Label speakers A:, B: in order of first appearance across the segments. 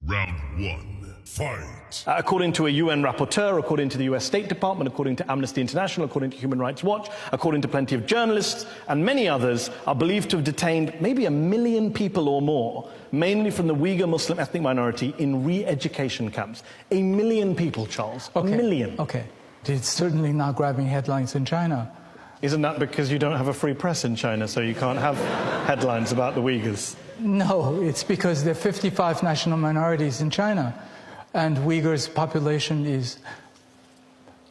A: Round 1, fight.
B: According to a UN rapporteur, according to the US State Department, according to Amnesty International, according to Human Rights Watch, according to plenty of journalists and many others, are believed to have detained maybe 1 million people or more, mainly from the Uyghur Muslim ethnic minority, in re-education camps. 1 million people, Charles.
C: Okay.
B: 1 million.
C: Okay. It's certainly not grabbing headlines in China.
B: Isn't that because you don't have a free press in China, so you can't have headlines about the Uyghurs?
C: No, it's because there are 55 national minorities in China, and Uyghurs' population is,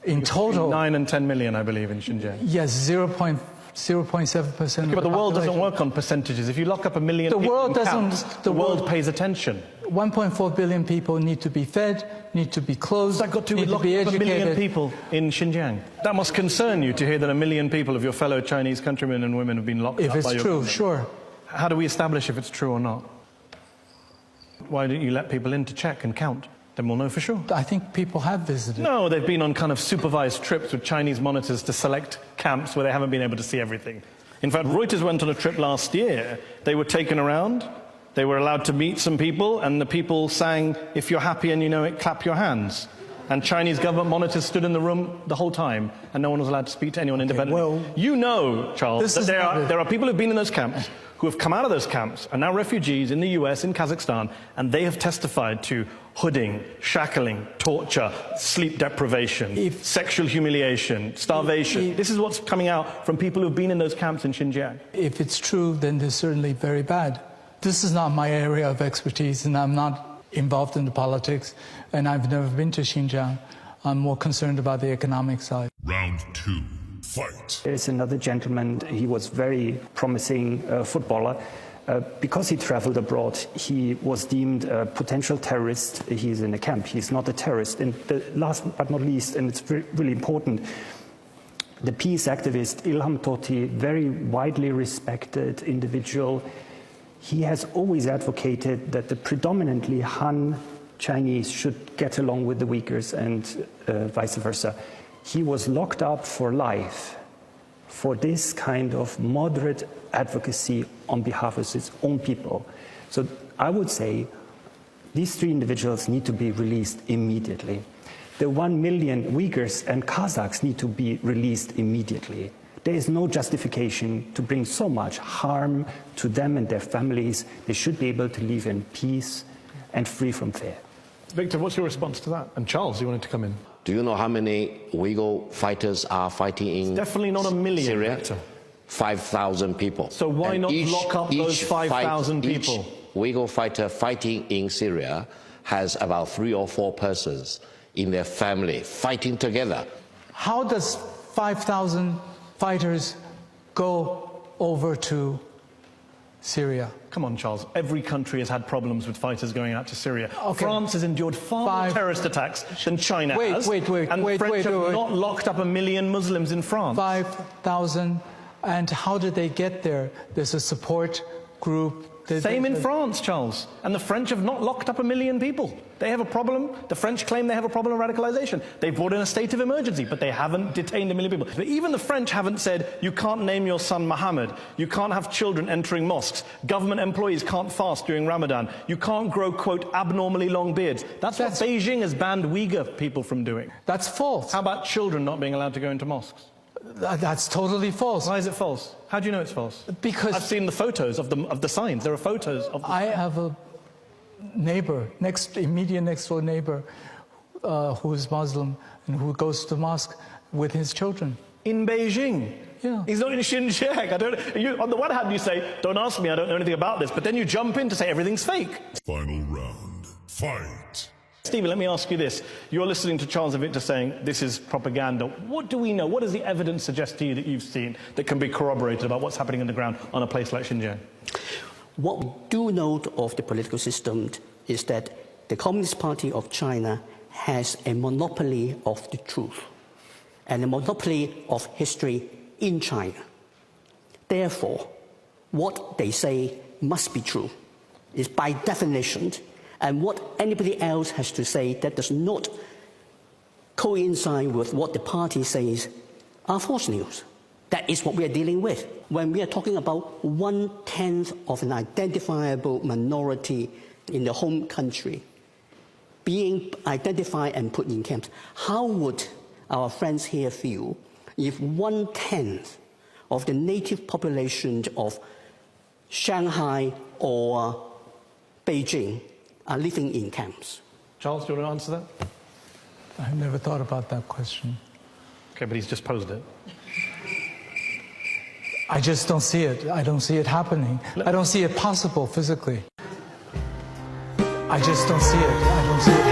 C: in total,
B: 9 and 10 million, I believe, in Xinjiang.
C: Yes, 0.7% of
B: But the world doesn't
C: population.
B: work on percentages. If you lock up 1 million people in camps, the world pays attention.
C: 1.4 billion people need to be fed, need to be clothed,
B: What's that got to do
C: need
B: with
C: to be
B: locking up 1 million
C: educated.
B: people in Xinjiang? That must concern you to hear that 1 million people of your fellow Chinese countrymen and women have been locked
C: If
B: up by
C: it's
B: your
C: true,
B: government.
C: sure.
B: How do we establish if it's true or not? Why don't you let people in to check and count? Then we'll know for sure.
C: I think people have visited.
B: No, they've been on kind of supervised trips with Chinese monitors to select camps where they haven't been able to see everything. In fact, Reuters went on a trip last year. They were taken around, they were allowed to meet some people, and the people sang, "If you're happy and you know it, clap your hands." And Chinese government monitors stood in the room the whole time, and no one was allowed to speak to anyone independently.
C: well,
B: you know, Charles, that there are people who've been in those camps, who have come out of those camps, are now refugees in the US, in Kazakhstan, and they have testified to hooding, shackling, torture, sleep deprivation, sexual humiliation, starvation. This is what's coming out from people who've been in those camps in Xinjiang.
C: If it's true, then they're certainly very bad. This is not my area of expertise, and I'm not involved in the politics, and I've never been to Xinjiang. I'm more concerned about the economic side.
A: Round 2, fight.
D: There's another gentleman, he was very promising footballer. Because he traveled abroad, he was deemed a potential terrorist. He's in a camp, he's not a terrorist. And the last but not least, and it's really important, the peace activist Ilham Tohti, very widely respected individual, he has always advocated that the predominantly Han Chinese should get along with the Uyghurs and vice versa. He was locked up for life for this kind of moderate advocacy on behalf of his own people. So I would say these 3 individuals need to be released immediately. The 1 million Uyghurs and Kazakhs need to be released immediately. There is no justification to bring so much harm to them and their families. They should be able to live in peace and free from fear.
B: Victor, what's your response to that? And Charles, you wanted to come in.
E: Do you know how many Uyghur fighters are fighting in
B: Definitely not 1 million,
E: Syria?
B: Victor.
E: 5,000 people.
B: So why
E: And
B: not lock up those 5,000 people?
E: Each Uyghur fighter fighting in Syria has about 3 or 4 persons in their family fighting together.
C: How does 5,000 fighters go over to Syria?
B: Come on, Charles. Every country has had problems with fighters going out to Syria.
C: Okay.
B: France has endured far more terrorist attacks than China has.
C: Wait,
B: and the French have not locked up 1 million Muslims in France.
C: 5,000. And how did they get there? There's a support group.
B: Same in France, Charles. And the French have not locked up 1 million people. They have a problem. The French claim they have a problem of radicalization. They've brought in a state of emergency, but they haven't detained 1 million people. But even the French haven't said, you can't name your son Mohammed. You can't have children entering mosques. Government employees can't fast during Ramadan. You can't grow, quote, abnormally long beards. That's what Beijing has banned Uyghur people from doing.
C: That's false.
B: How about children not being allowed to go into mosques?
C: That's totally false.
B: Why is it false? How do you know it's false?
C: Because
B: I've seen the photos of the signs. There are photos of the
C: I have a neighbor, immediate next door neighbor, who is Muslim and who goes to mosque with his children.
B: in Beijing.
C: Yeah.
B: He's not in Xinjiang. On the one hand, you say, don't ask me, I don't know anything about this. But then you jump in to say everything's fake.
A: Final round. Fight.
B: Stephen, let me ask you this. You're listening to Charles and Victor saying this is propaganda. What do we know? What does the evidence suggest to you that you've seen that can be corroborated about what's happening on the ground on a place like Xinjiang?
F: What we do know of the political system is that the Communist Party of China has a monopoly of the truth and a monopoly of history in China. Therefore, what they say must be true is by definition, and what anybody else has to say that does not coincide with what the party says are false news. That is what we are dealing with. When we are talking about 1/10 of an identifiable minority in the home country, being identified and put in camps. How would our friends here feel if 1/10 of the native population of Shanghai or Beijing are living in camps?
B: Charles, do you want to answer that?
C: I've never thought about that question.
B: Okay, but he's just posed it.
C: I just don't see it. I don't see it happening. I don't see it possible physically. I just don't see it. I don't see it